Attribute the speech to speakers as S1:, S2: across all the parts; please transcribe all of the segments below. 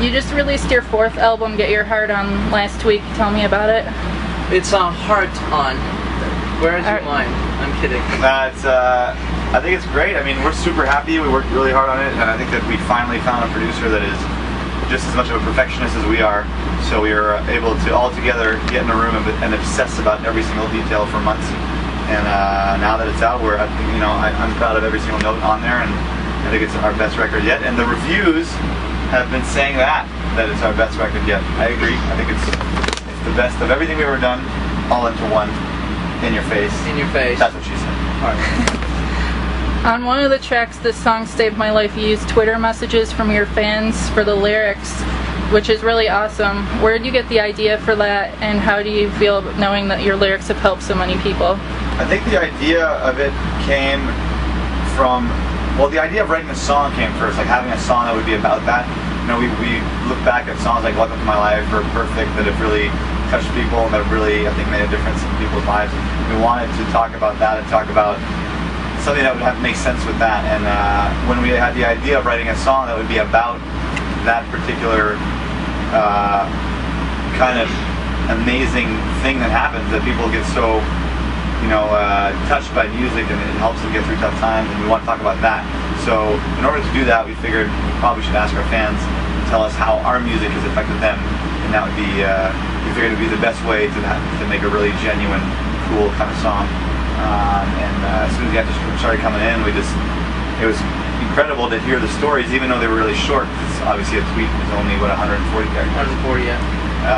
S1: You just released your 4th album, Get Your Heart On, last week. Tell me about it.
S2: It's Heart On. Where's your mind? I'm kidding.
S3: I think it's great. I mean, we're super happy. We worked really hard on it, and I think that we finally found a producer that is just as much of a perfectionist as we are. So we were able to all together get in a room and obsess about every single detail for months. And now that it's out, I'm proud of every single note on there, and I think it's our best record yet. And the reviews have been saying that it's our best record yet. I agree. I think it's the best of everything we've ever done, all into one. In your face. In your face. That's what she said. All right.
S1: On one of the tracks, this song Saved My Life, you used Twitter messages from your fans for the lyrics, which is really awesome. Where did you get the idea for that, and how do you feel knowing that your lyrics have helped so many people?
S3: I think the idea of it came from, well, the idea of writing a song came first, like having a song that would be about that. You know, we look back at songs like Welcome to My Life or Perfect that have really touched people and that have really, I think, made a difference in people's lives. We wanted to talk about that and talk about something that would have to make sense with that. And when we had the idea of writing a song that would be about that particular kind of amazing thing that happens, that people get so, touched by music and it helps them get through tough times, and we want to talk about that. So in order to do that, we figured we probably should ask our fans to tell us how our music has affected them, and that would be, we figured it would be the best way to make a really genuine, cool kind of song. And as soon as the actors started coming in, it was incredible to hear the stories, even though they were really short. It's obviously a tweet is only, 140 characters?
S2: 140, yeah.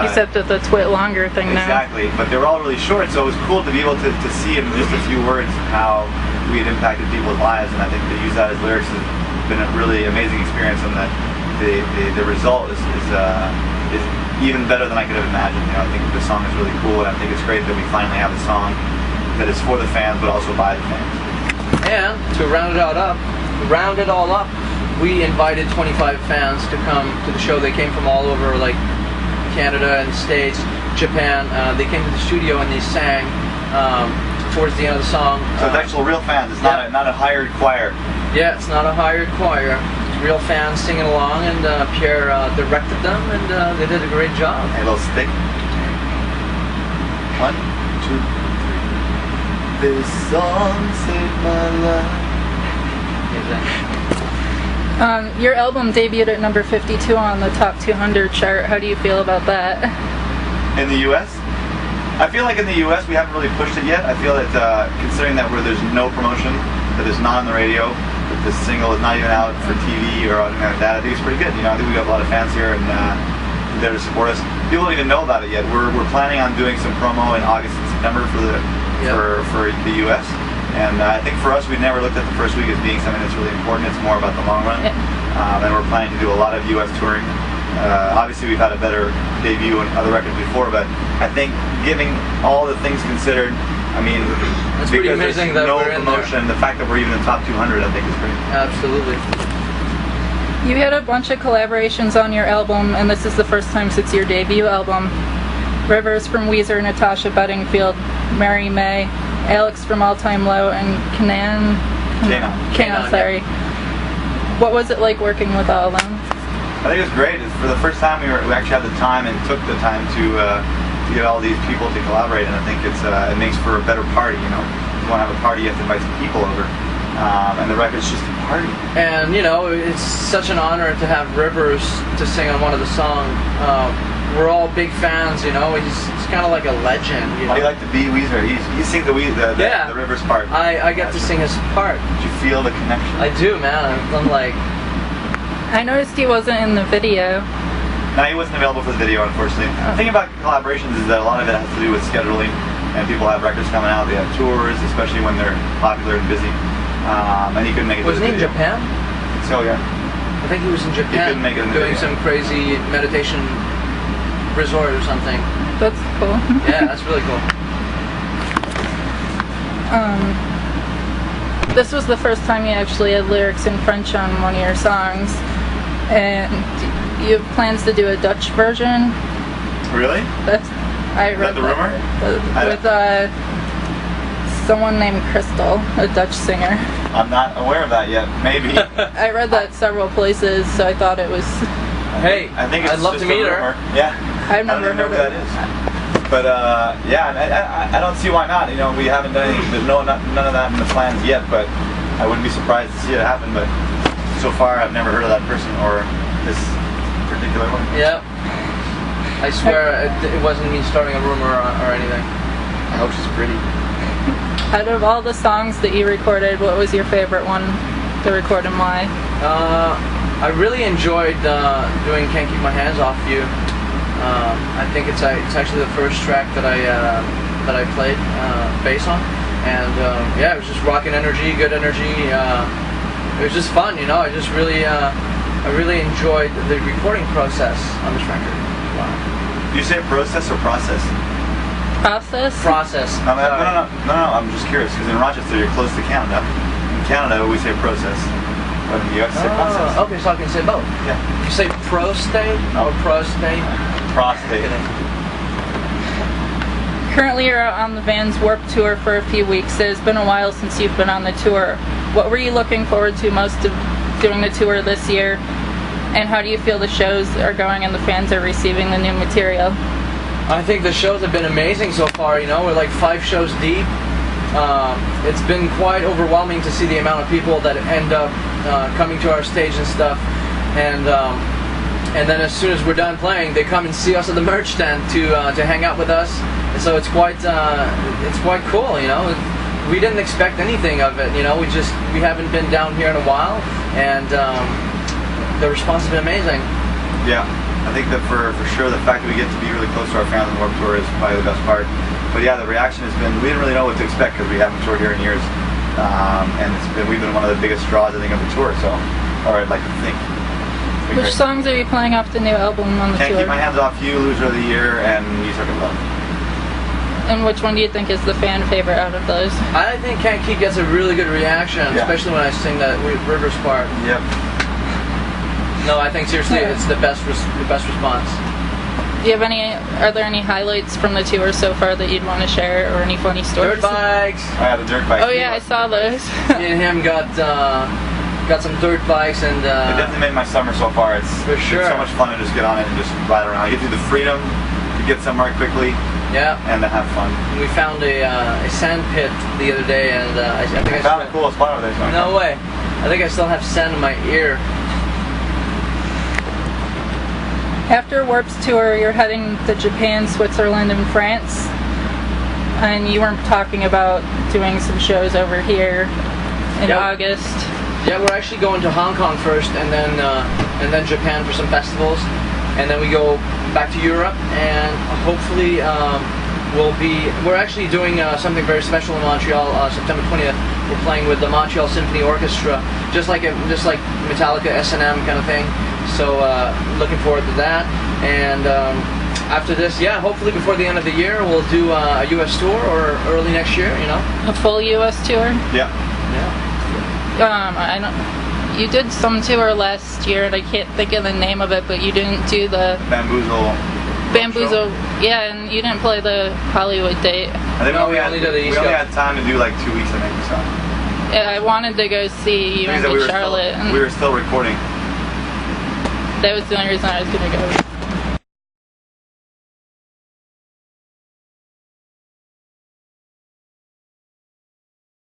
S1: Except that the twit longer thing now.
S3: Exactly, but they were all really short, so it was cool to be able to see in just a few words how we had impacted people's lives, and I think to use that as lyrics has been a really amazing experience, and that the result is even better than I could have imagined. I think the song is really cool, and I think it's great that we finally have a song that is for the fans, but also by the fans.
S2: And to round it all up, we invited 25 fans to come to the show. They came from all over, like Canada and the States, Japan. They came to the studio and they sang towards the end of the song.
S3: So it's actual real fans. It's not a hired choir.
S2: Yeah, it's not a hired choir. It's real fans singing along, and Pierre directed them, and they did a great job.
S3: A little stick. 1, 2, 3. This song saved my life.
S2: Exactly.
S1: Your album debuted at number 52 on the Top 200 chart. How do you feel about that?
S3: In the U.S.? I feel like in the U.S. we haven't really pushed it yet. I feel that considering that there's no promotion, that it's not on the radio, that this single is not even out for TV or anything like that, I think it's pretty good. I think we got a lot of fans here and there to support us. People don't even know about it yet. We're planning on doing some promo in August and September for the U.S. And I think for us, we never looked at the first week as being something that's really important. It's more about the long run. And we're planning to do a lot of U.S. touring. Obviously, we've had a better debut on other records before, but I think giving all the things considered, I mean,
S2: that's pretty amazing that
S3: no
S2: we're in
S3: promotion, the fact that we're even in the top 200, I think is great.
S2: Absolutely.
S1: You had a bunch of collaborations on your album, and this is the first time since your debut album. Rivers from Weezer, Natasha Bedingfield, Mary May, Alex from All Time Low, and Kanan, sorry. What was it like working with all of them?
S3: I think it was great. For the first time we actually had the time and took the time to get all these people to collaborate, and I think it makes for a better party. If you want to have a party, you have to invite some people over. And the record's just a party. And
S2: it's such an honor to have Rivers to sing on one of the songs. We're all big fans, he's kind of like a legend.
S3: How do you like to be Weezer? You sing the Rivers part.
S2: I get to sing his part.
S3: Did you feel the connection?
S2: I do, man. I'm like...
S1: I noticed he wasn't in the video.
S3: No, he wasn't available for the video, unfortunately. The thing about collaborations is that a lot of it has to do with scheduling, and people have records coming out, they have tours, especially when they're popular and busy. And he couldn't make it to the video.
S2: Was he in Japan?
S3: So, yeah.
S2: I think he was in Japan.
S3: He couldn't make it in the
S2: doing
S3: video.
S2: Some crazy meditation resort or something.
S1: That's cool.
S2: Yeah, that's really cool.
S1: This was the first time you actually had lyrics in French on one of your songs, and you have plans to do a Dutch version.
S3: Really?
S1: I read
S3: the rumor?
S1: With someone named Crystal, a Dutch singer.
S3: I'm not aware of that yet. Maybe.
S1: I read that several places, so I thought it was
S2: Hey,
S3: I think it's
S2: I'd love
S3: just
S2: to meet
S3: a
S2: her.
S3: rumor. Yeah.
S1: I've
S3: I don't
S1: never
S3: even know
S1: heard
S3: who
S1: of
S3: that is. But yeah, and I don't see why not. You know, we haven't done anything. There's none of that in the plans yet. But I wouldn't be surprised to see it happen. But so far, I've never heard of that person or this particular one.
S2: Yeah. I swear it wasn't me starting a rumor or anything.
S3: I hope she's pretty.
S1: Out of all the songs that you recorded, what was your favorite one to record and why?
S2: I really enjoyed doing "Can't Keep My Hands Off You." I think it's actually the first track that I played bass on, and yeah, it was just rockin' energy, good energy. It was just fun, you know. I really enjoyed the recording process on this record. Wow.
S3: Do you say process or process?
S1: Process?
S2: Process.
S3: No, I'm just curious because in Rochester you're close to Canada. In Canada we say process, but in the US you say process.
S2: Okay, so I can say both.
S3: Yeah.
S2: You say prostate or prostate?
S3: Prostate.
S1: Currently you're out on the Vans Warped Tour for a few weeks. It has been a while since you've been on the tour. What were you looking forward to most of doing the tour this year? And how do you feel the shows are going and the fans are receiving the new material?
S2: I think the shows have been amazing so far, you know. We're like 5 shows deep. It's been quite overwhelming to see the amount of people that end up coming to our stage and stuff. And then as soon as we're done playing, they come and see us at the merch stand to hang out with us. And so it's quite cool, you know. We didn't expect anything of it, you know. We haven't been down here in a while, and the response has been amazing.
S3: Yeah, I think that for sure the fact that we get to be really close to our fans on the Warped Tour is probably the best part. But yeah, the reaction has been, we didn't really know what to expect because we haven't toured here in years. And we've been one of the biggest draws, I think, of the tour, so, or I'd like to think.
S1: Which songs are you playing off the new album on the
S3: Can't
S1: tour?
S3: Keep My Hands Off You, Loser of the Year, and You Took It Love.
S1: And which one do you think is the fan favorite out of those?
S2: I think Can't Keep gets a really good reaction, especially when I sing that Rivers part.
S3: Yep.
S2: No, I think seriously it's the best response.
S1: Do you have are there any highlights from the tour so far that you'd want to share, or any funny stories?
S2: Dirt bikes.
S3: I had the dirt bikes.
S1: Oh yeah, I saw those.
S2: Me and him got some dirt bikes, and
S3: it definitely made my summer so far. It's so much fun to just get on it and just ride around. It gives you the freedom to get somewhere quickly.
S2: Yeah.
S3: And to have fun.
S2: We found a sand pit the other day, and I think I
S3: found a cool spot over there. So
S2: no way. I think I still have sand in my ear.
S1: After Warp's tour, you're heading to Japan, Switzerland, and France. And you weren't talking about doing some shows over here in August.
S2: Yeah, we're actually going to Hong Kong first, and then Japan for some festivals, and then we go back to Europe, and hopefully we're actually doing something very special in Montreal, September 20th. We're playing with the Montreal Symphony Orchestra, just like Metallica S&M kind of thing. So looking forward to that, and after this, yeah, hopefully before the end of the year, we'll do a U.S. tour, or early next year, you know.
S1: A full U.S. tour?
S3: Yeah.
S1: I you did some tour last year, and I can't think of the name of it, but you didn't do the
S3: Bamboozle.
S1: Yeah, and you didn't play the Hollywood date.
S3: I think we only had time to do like 2 weeks, I think. So.
S1: Yeah, I wanted to go see you in Charlotte.
S3: We were still recording.
S1: That was the only reason I was going to go.